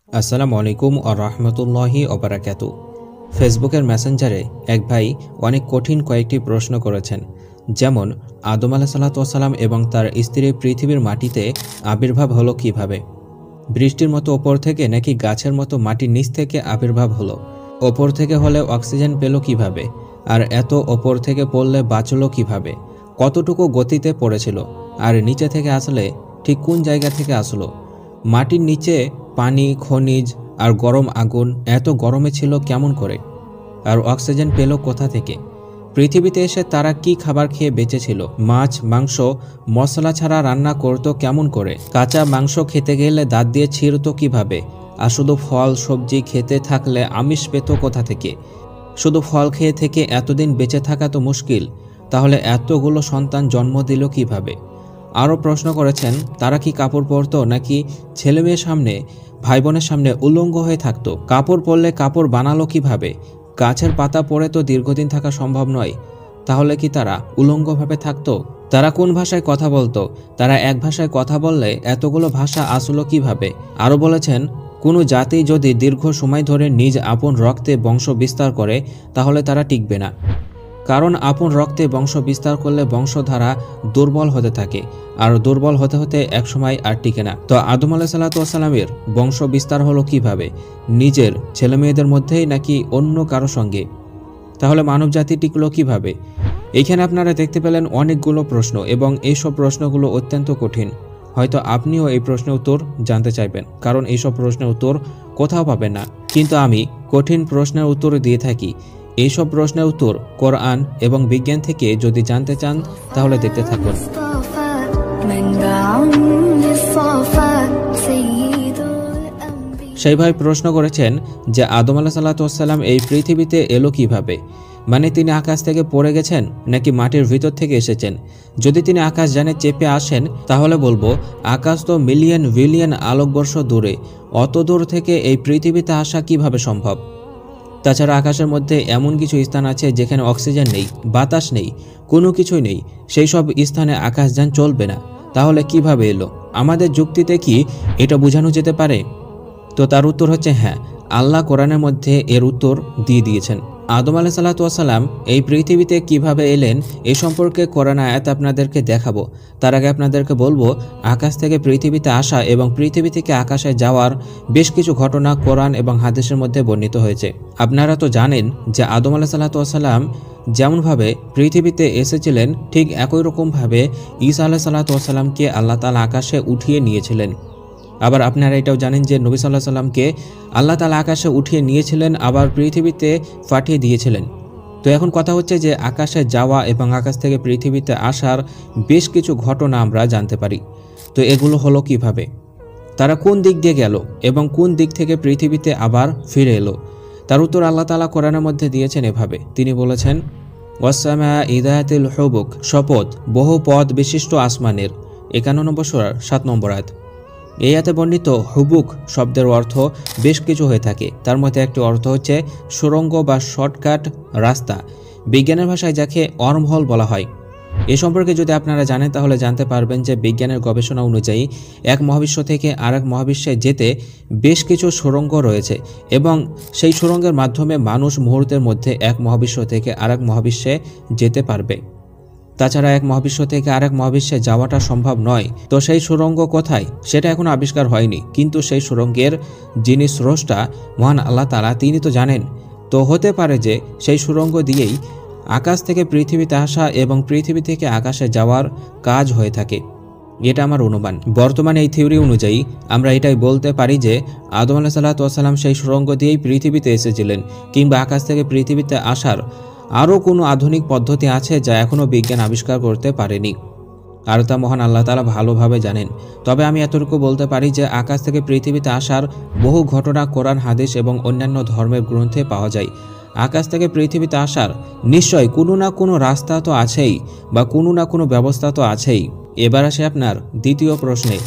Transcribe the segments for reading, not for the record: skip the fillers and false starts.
আসসালামু আলাইকুম ওয়া রাহমাতুল্লাহি ওয়া বারাকাতুহু। ফেসবুকের মেসেঞ্জারে এক ভাই অনেক কঠিন কয়েকটি প্রশ্ন করেছেন, যেমন আদম আলাইহিসসালাতু ওয়াস সালাম এবং তার স্ত্রী পৃথিবীর মাটিতে আবির্ভাব হলো কিভাবে? বৃষ্টির মতো ওপর থেকে নাকি গাছের মতো মাটির নিচ থেকে আবির্ভাব হলো? ওপর থেকে হলে অক্সিজেন পেল কিভাবে? আর এত ওপর থেকে পড়লে বাঁচলো কিভাবে? কতটুকু গতিতে পড়েছিল? আর নিচে থেকে আসলে ঠিক কোন জায়গা থেকে আসলো? মাটির নিচে পানি, খনিজ আর গরম আগুন এত গরমে ছিল কেমন করে? আর অক্সিজেন পেল কোথা থেকে? পৃথিবীতে এসে তারা কি খাবার খেয়ে বেঁচেছিল? মাছ, মাংস, মশলা ছাড়া রান্না করতো কেমন করে? কাঁচা মাংস খেতে গেলে দাঁত দিয়ে ছিঁড়তো কিভাবে? আর শুধু ফল সবজি খেতে থাকলে আমিষ পেত কোথা থেকে? শুধু ফল খেয়ে থেকে এতদিন বেঁচে থাকা তো মুশকিল, তাহলে এতগুলো সন্তান জন্ম দিল কিভাবে? আরও প্রশ্ন করেছেন, তারা কি কাপড় পরতো নাকি ছেলে মেয়ের সামনে, ভাই বোনের সামনে উলঙ্গ হয়ে থাকতো? কাপড় পরলে কাপড় বানালো কিভাবে? গাছের পাতা পরে তো দীর্ঘদিন থাকা সম্ভব নয়, তাহলে কি তারা উলঙ্গভাবে থাকতো? তারা কোন ভাষায় কথা বলতো? তারা এক ভাষায় কথা বললে এতগুলো ভাষা আসলো কিভাবে? আরও বলেছেন, কোনো জাতি যদি দীর্ঘ সময় ধরে নিজ আপন রক্তে বংশ বিস্তার করে তাহলে তারা টিকবে না, কারণ আপন রক্তে বংশ বিস্তার করলে বংশধারা দুর্বল হতে থাকে, আর দুর্বল হতে হতে একসময় আর টিকে না। তো আদম আলাইহিসসালাতু ওয়াস সালামের বংশ বিস্তার হলো কিভাবে? নিজের ছেলে মেয়েদের মধ্যেই নাকি অন্য কারো সঙ্গে? তাহলে মানব জাতি টিকলো কিভাবে? এইখানে আপনারা দেখতে পেলেন অনেকগুলো প্রশ্ন, এবং এইসব প্রশ্নগুলো অত্যন্ত কঠিন। হয়তো আপনিও এই প্রশ্নের উত্তর জানতে চাইবেন, কারণ এইসব প্রশ্নের উত্তর কোথাও পাবেন না। কিন্তু আমি কঠিন প্রশ্নের উত্তর দিয়ে থাকি। এইসব প্রশ্নের উত্তর কোরআন এবং বিজ্ঞান থেকে যদি জানতে চান তাহলে দেখতে থাকুন। সেই ভাই প্রশ্ন করেছেন যে আদম আলাইহিসসালাতু ওয়াস সালাম এই পৃথিবীতে এলো কিভাবে? মানে তিনি আকাশ থেকে পড়ে গেছেন নাকি মাটির ভিতর থেকে এসেছেন? যদি তিনি আকাশযানে চেপে আসেন তাহলে বলবো, আকাশ তো মিলিয়ন বিলিয়ন আলোকবর্ষ দূরে, অত দূর থেকে এই পৃথিবীতে আসা কিভাবে সম্ভব? তাছাড়া আকাশের মধ্যে এমন কিছু স্থান আছে যেখানে অক্সিজেন নেই, বাতাস নেই, কোনো কিছুই নেই, সেই সব স্থানে আকাশযান চলবে না। তাহলে কিভাবে এলো? আমাদের যুক্তিতে কি এটা বোঝানো যেতে পারে? তো তার উত্তর হচ্ছে হ্যাঁ, আল্লাহ কোরআনের মধ্যে এর উত্তর দিয়ে দিয়েছেন। আদম আলাইহিসসালাতু ওয়াস সালাম এই পৃথিবীতে কিভাবে এলেন এ সম্পর্কে কোরআন আয়াত আপনাদেরকে দেখাবো। তার আগে আপনাদেরকে বলবো, আকাশ থেকে পৃথিবীতে আসা এবং পৃথিবী থেকে আকাশে যাওয়ার বেশ কিছু ঘটনা কোরআন এবং হাদিসের মধ্যে বর্ণিত হয়েছে। আপনারা তো জানেন যে আদম আলাইহিসসালাতু ওয়াস সালাম যেমনভাবে পৃথিবীতে এসেছিলেন ঠিক একই রকমভাবে ঈসা আলাইহিসসালাতু ওয়াস সালামকে আল্লাহ তাআলা আকাশে উঠিয়ে নিয়েছিলেন। আবার আপনারা এটাও জানেন যে নবী সাল্লাল্লাহু আলাইহি সাল্লামকে আল্লাহ তাআলা আকাশে উঠিয়ে নিয়েছিলেন, আবার পৃথিবীতে পাঠিয়ে দিয়েছিলেন। তো এখন কথা হচ্ছে যে আকাশে যাওয়া এবং আকাশ থেকে পৃথিবীতে আসার বেশ কিছু ঘটনা আমরা জানতে পারি। তো এগুলো হলো কিভাবে? তারা কোন দিক দিয়ে গেল এবং কোন দিক থেকে পৃথিবীতে আবার ফিরে এলো? তার উত্তর আল্লাহ তাআলা কোরআনের মধ্যে দিয়েছেন এভাবে। তিনি বলেছেন, ওয়াস-সামা'i যাতিল হুবুক, শপথ বহু পদ বিশিষ্ট আসমানের। ৫১ নম্বর সূরার ৭ নম্বর আয়াত। এই আয়াতে বর্ণিত হুবুক শব্দের অর্থ বেশ কিছু হয়ে থাকে। তার মধ্যে একটি অর্থ হচ্ছে সুড়ঙ্গ বা শর্টকাট রাস্তা। বিজ্ঞানের ভাষায় যাকে ওয়ার্মহোল বলা হয়। এ সম্পর্কে যদি আপনারা জানেন তাহলে জানতে পারবেন যে বিজ্ঞানের গবেষণা অনুযায়ী এক মহাবিশ্ব থেকে আরেক মহাবিশ্বে যেতে বেশ কিছু সুড়ঙ্গ রয়েছে, এবং সেই সুড়ঙ্গের মাধ্যমে মানুষ মুহূর্তের মধ্যে এক মহাবিশ্ব থেকে আরেক মহাবিশ্বে যেতে পারবে। তাছাড়া এক মহাবিশ্ব থেকে আরেক মহাবিশ্বে যাওয়াটা সম্ভব নয়। তো সেই সুড়ঙ্গ কোথায় সেটা এখনো আবিষ্কার হয়নি, কিন্তু সেই সুড়ঙ্গের যিনি স্রষ্টা মহান আল্লাহ তাআলা তিনি তো জানেন। তো হতে পারে যে সেই সুড়ঙ্গ দিয়েই আকাশ থেকে পৃথিবীতে আসা এবং পৃথিবী থেকে আকাশে যাওয়ার কাজ হয়ে থাকে। এটা আমার অনুমান। বর্তমানে এই থিওরি অনুযায়ী আমরা এটাই বলতে পারি যে আদম আলাইহিসসালাতু ওয়াস সালাম সেই সুড়ঙ্গ দিয়েই পৃথিবীতে এসেছিলেন, কিংবা আকাশ থেকে পৃথিবীতে আসার আরও কোনো আধুনিক পদ্ধতি আছে যা এখনও বিজ্ঞান আবিষ্কার করতে পারেনি, আর তা মহান আল্লাহ তাআলা ভালোভাবে জানেন। তবে আমি এতটুকু বলতে পারি যে আকাশ থেকে পৃথিবীতে আসার বহু ঘটনা কোরআন, হাদিস এবং অন্যান্য ধর্মের গ্রন্থে পাওয়া যায়। আকাশ থেকে পৃথিবীতে আসার নিশ্চয়ই কোনো না কোনো রাস্তা তো আছেই, বা কোনো না কোনো ব্যবস্থা তো আছেই। এবার আসে আপনার দ্বিতীয় প্রশ্নে,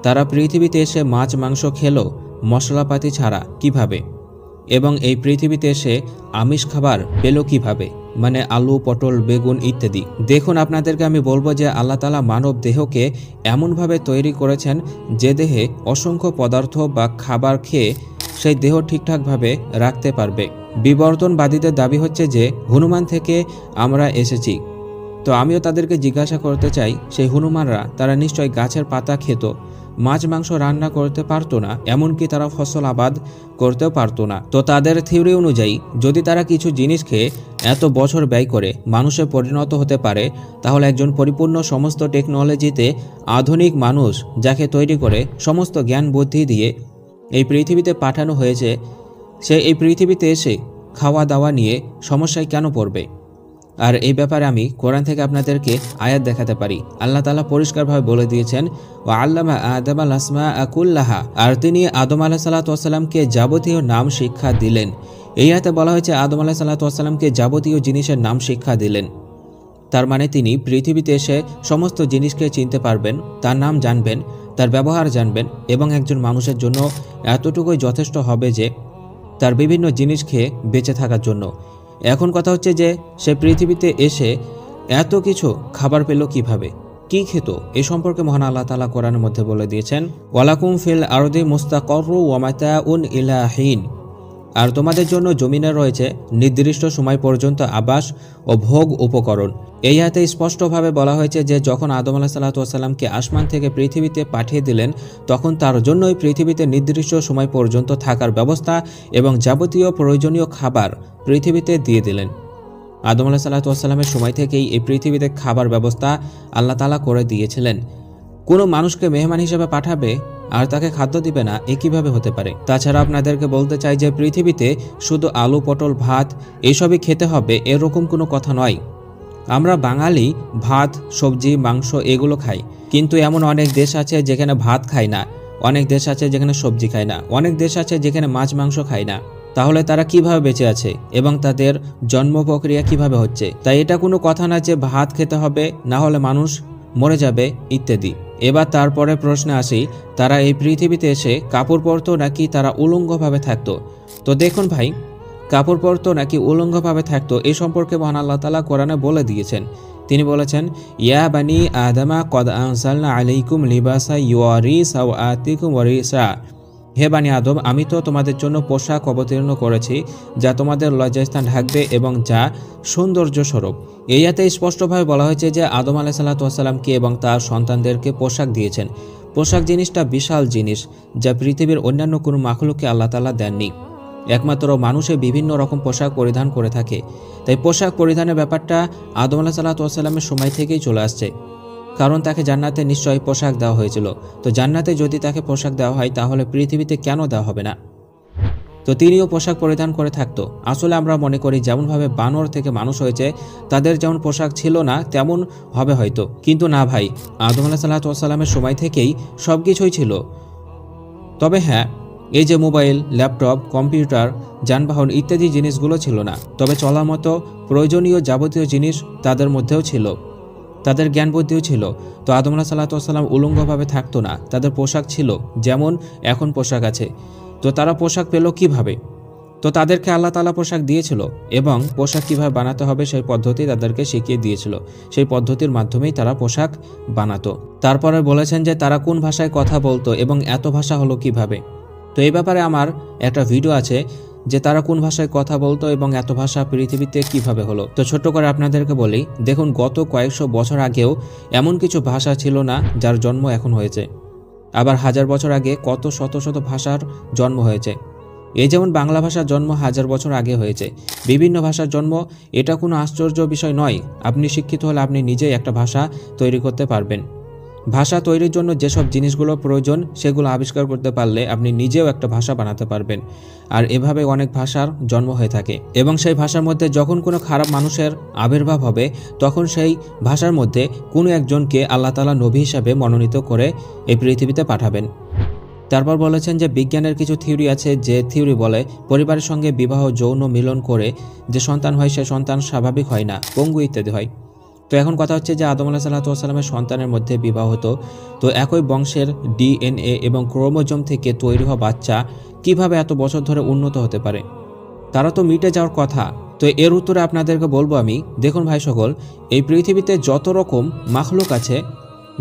তারা পৃথিবীতে এসে মাছ মাংস খেলো মশলাপাতি ছাড়া কিভাবে? এবং এই পৃথিবীতে এসে আমিষ খাবার পেল কিভাবে, মানে আলু, পটল, বেগুন ইত্যাদি। দেখুন, আপনাদেরকে আমি বলবো যে আল্লাহ তাআলা মানব দেহকে এমনভাবে তৈরি করেছেন যে দেহে অসংখ্য পদার্থ বা খাবার খেয়ে সেই দেহ ঠিকঠাকভাবে রাখতে পারবে। বিবর্তনবাদীদের দাবি হচ্ছে যে হনুমান থেকে আমরা এসেছি। তো আমিও তাদেরকে জিজ্ঞাসা করতে চাই, সেই হনুমানরা তারা নিশ্চয়ই গাছের পাতা খেত, মাছ মাংস রান্না করতে পারতো না, এমনকি তারা ফসল আবাদ করতেও পারতো না। তো তাদের থিওরি অনুযায়ী যদি তারা কিছু জিনিস খেয়ে এত বছর ব্যয় করে মানুষে পরিণত হতে পারে, তাহলে একজন পরিপূর্ণ সমস্ত টেকনোলজিতে আধুনিক মানুষ, যাকে তৈরি করে সমস্ত জ্ঞান বুদ্ধি দিয়ে এই পৃথিবীতে পাঠানো হয়েছে, সে এই পৃথিবীতে এসে খাওয়া দাওয়া নিয়ে সমস্যায় কেন পড়বে? আর এই ব্যাপারে আমি কোরআন থেকে আপনাদেরকে আয়াত দেখাতে পারি। আল্লাহ তাআলা পরিষ্কারভাবে বলে দিয়েছেন, ওয়া আল্লামা আদম আল আসমাআ কুল্লাহা, আর তিনি আদম আলাইহিসসালাতু ওয়াসসালামকে যাবতীয় নাম শিক্ষা দিলেন। এই আয়াতে বলা হয়েছে আদম আলাইহিসসালাতু ওয়াসসালামকে যাবতীয় জিনিসের নাম শিক্ষা দিলেন। তার মানে তিনি পৃথিবীতে এসে সমস্ত জিনিসকে চিনতে পারবেন, তার নাম জানবেন, তার ব্যবহার জানবেন, এবং একজন মানুষের জন্য এতটুকুই যথেষ্ট হবে যে তার বিভিন্ন জিনিস খেয়ে বেঁচে থাকার জন্য। এখন কথা হচ্ছে যে সে পৃথিবীতে এসে এত কিছু খাবার পেল কিভাবে, কি খেত? এ সম্পর্কে মহান আল্লাহ তাআলা কোরআনের মধ্যে বলে দিয়েছেন, ওয়ালাকুম ফিল আরদি মুস্তাকাররু ওয়া মাতাউন ইলা হিন, আর তোমাদের জন্য জমিনে রয়েছে নির্দিষ্ট সময় পর্যন্ত আবাস ও ভোগ উপকরণ। এই আয়াতে স্পষ্টভাবে বলা হয়েছে যে যখন আদম আলাইহিসসালাতু ওয়াসসালামকে আসমান থেকে পৃথিবীতে পাঠিয়ে দিলেন, তখন তার জন্যই পৃথিবীতে নির্দিষ্ট সময় পর্যন্ত থাকার ব্যবস্থা এবং যাবতীয় প্রয়োজনীয় খাবার পৃথিবীতে দিয়ে দিলেন। আদম আলাইহিসসালাতু ওয়াসসালামের সময় থেকেই এই পৃথিবীতে খাবার ব্যবস্থা আল্লাহ তাআলা করে দিয়েছিলেন। কোনো মানুষকে মেহমান হিসেবে পাঠাবে আর তাকে খাদ্য দিবে না, এ কীভাবে হতে পারে? তাছাড়া আপনাদেরকে বলতে চাই যে পৃথিবীতে শুধু আলু, পটল, ভাত এইসবই খেতে হবে এরকম কোনো কথা নয়। আমরা বাঙালি ভাত, সবজি, মাংস এগুলো খাই, কিন্তু এমন অনেক দেশ আছে যেখানে ভাত খায় না, অনেক দেশ আছে যেখানে সবজি খায় না, অনেক দেশ আছে যেখানে মাছ মাংস খায় না। তাহলে তারা কিভাবে বেঁচে আছে এবং তাদের জন্ম প্রক্রিয়া কিভাবে হচ্ছে? তাই এটা কোনো কথা না যে ভাত খেতে হবে, না হলে মানুষ মরে যাবে ইত্যাদি। এবার তারপরে প্রশ্নে আসি, তারা এই পৃথিবীতে এসে কাপড় পরতো নাকি তারা উলঙ্গভাবে থাকতো? তো দেখুন ভাই, কাপড় পরতো নাকি উলঙ্গভাবে থাকতো এই সম্পর্কে মহান আল্লাহ তাআলা কোরআনে বলে দিয়েছেন। তিনি বলেছেন, ইয়া বানি আদামা কদ আনসালনা আলাইকুম লিবাসা ইউয়ারি সাওআতিকুম ওয়া রিসা, হে বানি আদম, আমি তো তোমাদের জন্য পোশাক অবতীর্ণ করেছি যা তোমাদের লজ্জাস্থান ঢাকবে এবং যা সৌন্দর্য স্বরূপ। এই আয়াতে স্পষ্টভাবে বলা হয়েছে যে আদম আলাইহিসসালাতু ওয়াসসালামকে এবং তার সন্তানদেরকে পোশাক দিয়েছেন। পোশাক জিনিসটা বিশাল জিনিস, যা পৃথিবীর অন্যান্য কোনো মাখলুককে আল্লাহ তাআলা দেননি। একমাত্র মানুষে বিভিন্ন রকম পোশাক পরিধান করে থাকে। তাই পোশাক পরিধানের ব্যাপারটা আদম আলাইহিসসালাতু ওয়াসসালামের সময় থেকেই চলে আসছে, কারণ তাকে জান্নাতে নিশ্চয়ই পোশাক দেওয়া হয়েছিল। তো জান্নাতে যদি তাকে পোশাক দেওয়া হয়, তাহলে পৃথিবীতে কেন দেওয়া হবে না? তো তিনিও পোশাক পরিধান করে থাকতো। আসলে আমরা মনে করি যেমনভাবে বানর থেকে মানুষ হয়েছে, তাদের যেমন পোশাক ছিল না তেমন হবে হয়তো, কিন্তু না ভাই, আদম আলাইহিসসালাতু ওয়াসসালামের সময় থেকেই সব কিছুই ছিল। তবে হ্যাঁ, এই যে মোবাইল, ল্যাপটপ, কম্পিউটার, যানবাহন ইত্যাদি জিনিসগুলো ছিল না, তবে চলার মতো প্রয়োজনীয় যাবতীয় জিনিস তাদের মধ্যেও ছিল, তাদের জ্ঞান বুদ্ধিও ছিল। তো আদম আলাইহিসসালাতু ওয়াসসালাম উলঙ্গভাবে থাকতো না, তাদের পোশাক ছিল যেমন এখন পোশাক আছে। তো তারা পোশাক পেল কিভাবে? তো তাদেরকে আল্লাহ তাআলা পোশাক দিয়েছিল এবং পোশাক কিভাবে বানাতে হবে সেই পদ্ধতি তাদেরকে শিখিয়ে দিয়েছিল। সেই পদ্ধতির মাধ্যমেই তারা পোশাক বানাতো। তারপরে বলেছেন যে তারা কোন ভাষায় কথা বলতো এবং এত ভাষা হলো কিভাবে। তো এই ব্যাপারে আমার একটা ভিডিও আছে যে তারা কোন ভাষায় কথা বলতো এবং এত ভাষা পৃথিবীতে কিভাবে হলো। তো ছোট্ট করে আপনাদেরকে বলি, দেখুন গত কয়েকশো বছর আগেও এমন কিছু ভাষা ছিল না যার জন্ম এখন হয়েছে। আবার হাজার বছর আগে কত শত শত ভাষার জন্ম হয়েছে। এই যেমন বাংলা ভাষার জন্ম 1000 বছর আগে হয়েছে। বিভিন্ন ভাষার জন্ম, এটা কোনো আশ্চর্য বিষয় নয়। আপনি শিক্ষিত হলে আপনি নিজেই একটা ভাষা তৈরি করতে পারবেন। ভাষা তৈরির জন্য যেসব জিনিসগুলো প্রয়োজন সেগুলো আবিষ্কার করতে পারলে আপনি নিজেও একটা ভাষা বানাতে পারবেন। আর এভাবে অনেক ভাষার জন্ম হয়ে থাকে এবং সেই ভাষার মধ্যে যখন কোনো খারাপ মানুষের আবির্ভাব হবে, তখন সেই ভাষার মধ্যে কোনো একজনকে আল্লাহ তাআলা নবী হিসাবে মনোনীত করে এই পৃথিবীতে পাঠাবেন। তারপর বলেছেন যে বিজ্ঞানের কিছু থিওরি আছে, যে থিওরি বলে পরিবারের সঙ্গে বিবাহ, যৌন মিলন করে যে সন্তান হয় সে সন্তান স্বাভাবিক হয় না, পঙ্গু ইত্যাদি হয়। তো এখন কথা হচ্ছে যে আদম আলাইহিসসালাতু ওয়াসসালামের সন্তানের মধ্যে বিবাহ হতো, তো একই বংশের ডিএনএ এবং ক্রোমোজোম থেকে তৈরি হওয়া বাচ্চা কিভাবে এত বছর ধরে উন্নত হতে পারে? তারা তো মিটে যাওয়ার কথা। তো এর উত্তরে আপনাদেরকে বলবো আমি, দেখুন ভাই সকল, এই পৃথিবীতে যত রকম মাখলুক আছে,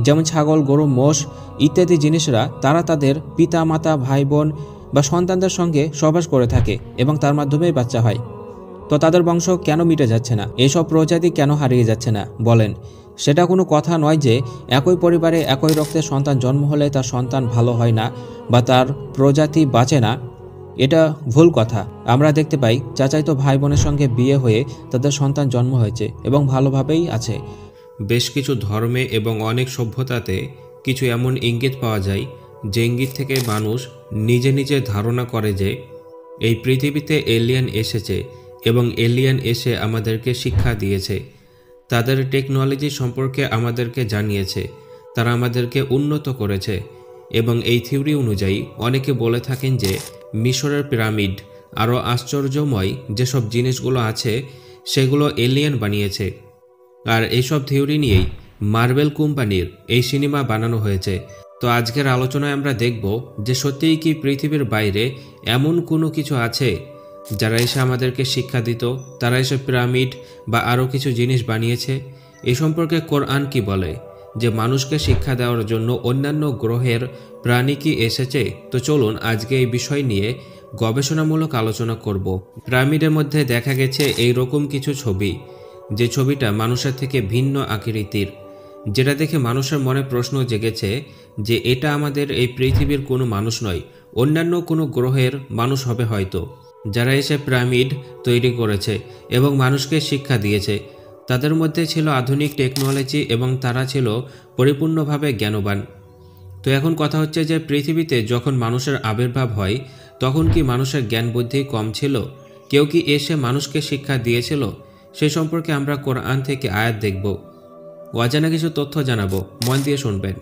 যেমন ছাগল, গরু, মোষ ইত্যাদি জিনিসরা, তারা তাদের পিতা মাতা, ভাই বোন বা সন্তানদের সঙ্গে সহবাস করে থাকে এবং তার মাধ্যমেই বাচ্চা হয়। তো তাদের বংশ কেন মিটে যাচ্ছে না? এইসব প্রজাতি কেন হারিয়ে যাচ্ছে না বলেন? সেটা কোনো কথা নয় যে একই পরিবারে একই রক্তের সন্তান জন্ম হলে তার সন্তান ভালো হয় না বা তার প্রজাতি বাঁচে না। এটা ভুল কথা। আমরা দেখতে পাই চাচাইতো ভাই বোনের সঙ্গে বিয়ে হয়ে তাদের সন্তান জন্ম হয়েছে এবং ভালোভাবেই আছে। বেশ কিছু ধর্মে এবং অনেক সভ্যতাতে কিছু এমন ইঙ্গিত পাওয়া যায় যে ইঙ্গিত থেকে মানুষ নিজে নিজে ধারণা করে যে এই পৃথিবীতে এলিয়েন এসেছে এবং এলিয়েন এসে আমাদেরকে শিক্ষা দিয়েছে, তাদের টেকনোলজি সম্পর্কে আমাদেরকে জানিয়েছে, তারা আমাদেরকে উন্নত করেছে। এবং এই থিওরি অনুযায়ী অনেকে বলে থাকেন যে মিশরের পিরামিড আরও আশ্চর্যময় যেসব জিনিসগুলো আছে সেগুলো এলিয়েন বানিয়েছে। আর এইসব থিওরি নিয়েই মার্বেল কোম্পানির এই সিনেমা বানানো হয়েছে। তো আজকের আলোচনায় আমরা দেখব যে সত্যিই কি পৃথিবীর বাইরে এমন কোনো কিছু আছে যারা এসে আমাদেরকে শিক্ষা দিত, তারা এসে পিরামিড বা আরও কিছু জিনিস বানিয়েছে। এ সম্পর্কে কোরআন কি বলে? যে মানুষকে শিক্ষা দেওয়ার জন্য অন্যান্য গ্রহের প্রাণী কি এসেছে? তো চলুন আজকে এই বিষয় নিয়ে গবেষণামূলক আলোচনা করব। পিরামিডের মধ্যে দেখা গেছে এই রকম কিছু ছবি, যে ছবিটা মানুষের থেকে ভিন্ন আকৃতির, যেটা দেখে মানুষের মনে প্রশ্ন জেগেছে যে এটা আমাদের এই পৃথিবীর কোনো মানুষ নয়, অন্যান্য কোনো গ্রহের মানুষ হবে হয়তো, যারা এসে পিরামিড তৈরি করেছে এবং মানুষকে শিক্ষা দিয়েছে। তাদের মধ্যে ছিল আধুনিক টেকনোলজি এবং তারা ছিল পরিপূর্ণভাবে জ্ঞানবান। তো এখন কথা হচ্ছে যে পৃথিবীতে যখন মানুষের আবির্ভাব হয় তখন কি মানুষের জ্ঞান বুদ্ধি কম ছিল? কেউ কি এসে মানুষকে শিক্ষা দিয়েছিল? সে সম্পর্কে আমরা কোরআন থেকে আয়াত দেখব, অজানা কিছু তথ্য জানাবো, মন দিয়ে শুনবেন।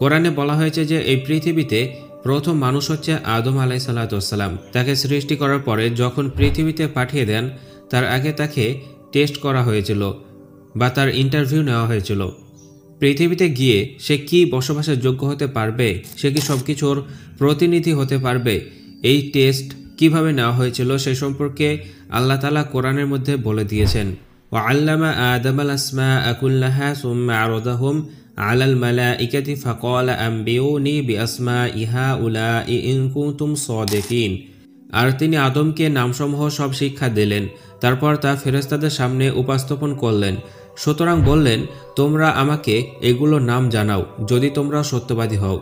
কোরআনে বলা হয়েছে যে এই পৃথিবীতে প্রথম মানুষ হচ্ছে আদম আলাইহিসসালাম। তাকে সৃষ্টি করার পরে যখন পৃথিবীতে পাঠিয়ে দেন তার আগে তাকে টেস্ট করা হয়েছিল বা তার ইন্টারভিউ নেওয়া হয়েছিল। পৃথিবীতে গিয়ে সে কি বসবাসের যোগ্য হতে পারবে, সে কি সব কিছুর প্রতিনিধি হতে পারবে, এই টেস্ট কিভাবে নেওয়া হয়েছিল সে সম্পর্কে আল্লাহ তাআলা কোরআনের মধ্যে বলে দিয়েছেন। وعلم آدم الأسماء كلها ثم عرضهم على الملائكة فقال أنبئوني بأسماء هؤلاء إن كنتم صادقين। আর তিনি আদমকে নামসমূহ সব শিক্ষা দিলেন, তারপর তা ফেরেশতাদের সামনে উপস্থাপন করলেন। সুতরাং বললেন, তোমরা আমাকে এগুলো নাম জানাও যদি তোমরা সত্যবাদী হও।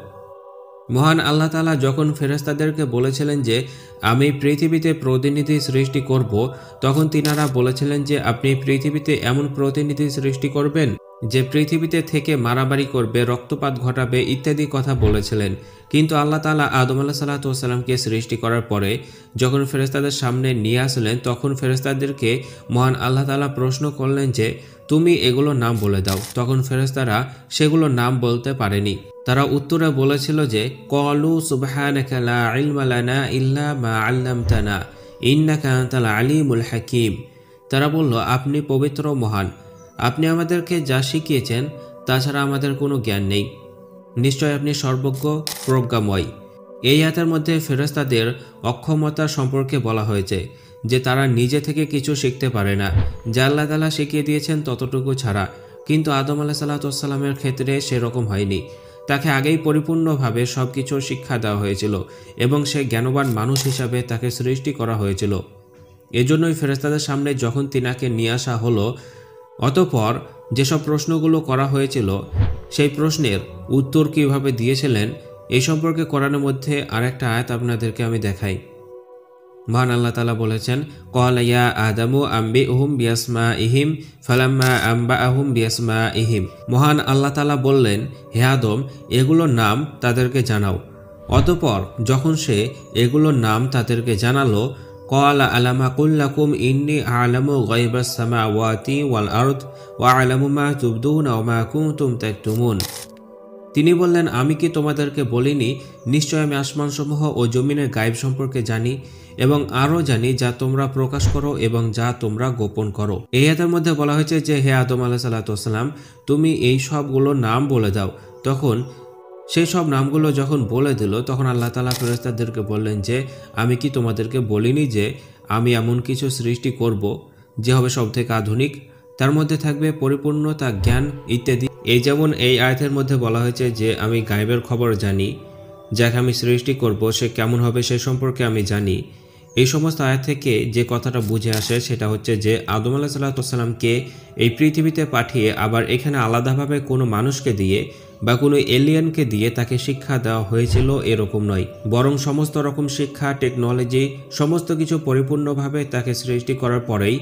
মহান আল্লাহ তাআলা যখন ফেরেশতাদেরকে বলেছিলেন যে আমি পৃথিবীতে প্রতিনিধি সৃষ্টি করব, তখন তিনারা বলেছিলেন যে আপনি পৃথিবীতে এমন প্রতিনিধি সৃষ্টি করবেন যে পৃথিবীতে থেকে মারামারি করবে, রক্তপাত ঘটাবে ইত্যাদি কথা বলেছিলেন। কিন্তু আল্লাহ তাআলা আদম আলাইহিসসালামকে সৃষ্টি করার পরে যখন ফেরেশতাদের সামনে নিয়ে আসলেন, তখন ফেরেশতাদেরকে মহান আল্লাহ তাআলা প্রশ্ন করলেন যে তুমি এগুলো নাম বলে দাও। তখন ফেরেশতারা সেগুলো নাম বলতে পারেনি। তারা উত্তরে বলেছিল যে ক্বালু সুবহানাকা লা ইলমা লানা ইল্লা মা আল্লামতানা ইন্নাকা আনতাল আলিমুল হাকিম। তারা বলল, আপনি পবিত্র মহান, আপনি আমাদেরকে যা শিখিয়েছেন তাছাড়া আমাদের কোনো জ্ঞান নেই, নিশ্চয় আপনি সর্বজ্ঞ প্রজ্ঞাময়। এই আয়াতের মধ্যে ফেরেশতাদের অক্ষমতা সম্পর্কে বলা হয়েছে যে তারা নিজে থেকে কিছু শিখতে পারে না, যা আল্লাহ তাআলা শিখিয়ে দিয়েছেন ততটুকু ছাড়া। কিন্তু আদম আলাইহিসসালামের ক্ষেত্রে সেরকম হয়নি। তাকে আগেই পরিপূর্ণভাবে সব কিছুর শিক্ষা দেওয়া হয়েছিল এবং সে জ্ঞানবান মানুষ হিসাবে তাকে সৃষ্টি করা হয়েছিল। এজন্যই ফেরেশতাদের সামনে যখন তিনাকে নিয়ে আসা হলো, অতঃপর যেসব প্রশ্নগুলো করা হয়েছিল সেই প্রশ্নের উত্তর কীভাবে দিয়েছিলেন এই সম্পর্কে কোরআনের মধ্যে আরেকটা আয়াত আপনাদেরকে আমি দেখাই। মহান আল্লাহ তাআলা বলেছেন, ক্বালা ইয়া আদামু আম্বিউহুম বিআসমাইহিম ফালাম্মা আম্বাআহুম বিআসমাইহিম। মহান আল্লাহ তাআলা বললেন, হে আদম, এগুলোর নাম তাদেরকে জানাও। অতঃপর যখন সে এগুলোর নাম তাদেরকে জানালো, ক্বালা আলাম আকুল লাকুম ইন্নী আ'লামু গায়বাস সামাওয়াতি ওয়াল আরদ ওয়া আ'লামু মা তুবদুনা ওয়া মা কুনতুম তাকতুমুন। তিনি বললেন, আমি কি তোমাদেরকে বলিনি নিশ্চয় আমি আসমানসমূহ ও জমিনের গায়েব সম্পর্কে জানি এবং আরও জানি যা তোমরা প্রকাশ করো এবং যা তোমরা গোপন করো। এই আয়াতের মধ্যে বলা হয়েছে যে হে আদম আলাইহিসসালাম, তুমি এই সবগুলোর নাম বলে দাও। তখন সেই সব নামগুলো যখন বলে দিল তখন আল্লাহ তাআলা ফেরেশতাদেরকে বললেন যে আমি কি তোমাদেরকে বলিনি যে আমি এমন কিছু সৃষ্টি করব যে হবে সবথেকে আধুনিক, তার মধ্যে থাকবে পরিপূর্ণতা, জ্ঞান ইত্যাদি। এই যেমন এই আয়াতের মধ্যে বলা হয়েছে যে আমি গায়েবের খবর জানি, যাকে আমি সৃষ্টি করব সে কেমন হবে সে সম্পর্কে আমি জানি। এই সমস্ত আয়াত থেকে যে কথাটা বুঝে আসে সেটা হচ্ছে যে আদম আলাইহিসসালামকে এই পৃথিবীতে পাঠিয়ে আবার এখানে আলাদাভাবে কোনো মানুষকে দিয়ে বা কোনো এলিয়েনকে দিয়ে তাকে শিক্ষা দেওয়া হয়েছিল এরকম নয়, বরং সমস্ত রকম শিক্ষা, টেকনোলজি সমস্ত কিছু পরিপূর্ণভাবে তাকে সৃষ্টি করার পরেই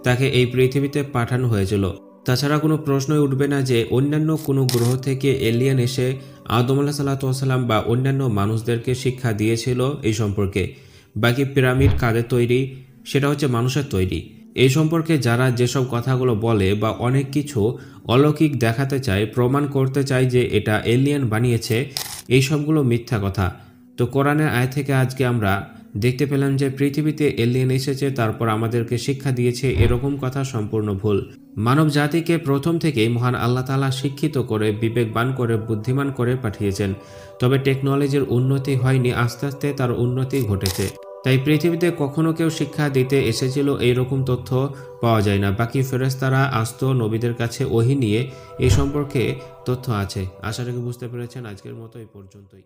তাকে এই পৃথিবীতে পাঠানো হয়েছিল। তাছাড়া কোনো প্রশ্নই উঠবে না যে অন্যান্য কোনো গ্রহ থেকে এলিয়েন এসে আদম আলাইহিসসালাম বা অন্যান্য মানুষদেরকে শিক্ষা দিয়েছিল এই সম্পর্কে। বাকি পিরামিড কাদের তৈরি সেটা হচ্ছে মানুষের তৈরি। এই সম্পর্কে যারা যেসব কথাগুলো বলে বা অনেক কিছু অলৌকিক দেখাতে চায়, প্রমাণ করতে চায় যে এটা এলিয়েন বানিয়েছে, এই সবগুলো মিথ্যা কথা। তো কোরআনের আয়াত থেকে আজকে আমরা দেখতে পেলাম যে পৃথিবীতে এলিয়েন এসেছে তারপর আমাদেরকে শিক্ষা দিয়েছে, এরকম কথা সম্পূর্ণ ভুল। মানব জাতিকে প্রথম থেকেই মহান আল্লাহ তাআলা শিক্ষিত করে, বিবেকবান করে, বুদ্ধিমান করে পাঠিয়েছেন। তবে টেকনোলজির উন্নতি হয়নি, আস্তে আস্তে তার উন্নতি ঘটেছে। তাই পৃথিবীতে কখনো কেউ শিক্ষা দিতে এসেছিল এইরকম তথ্য পাওয়া যায় না। বাকি ফেরেশতারা আসতো নবীদের কাছে ওহী নিয়ে, এই সম্পর্কে তথ্য আছে। আশা রাখি বুঝতে পেরেছেন। আজকের মতো এই পর্যন্তই।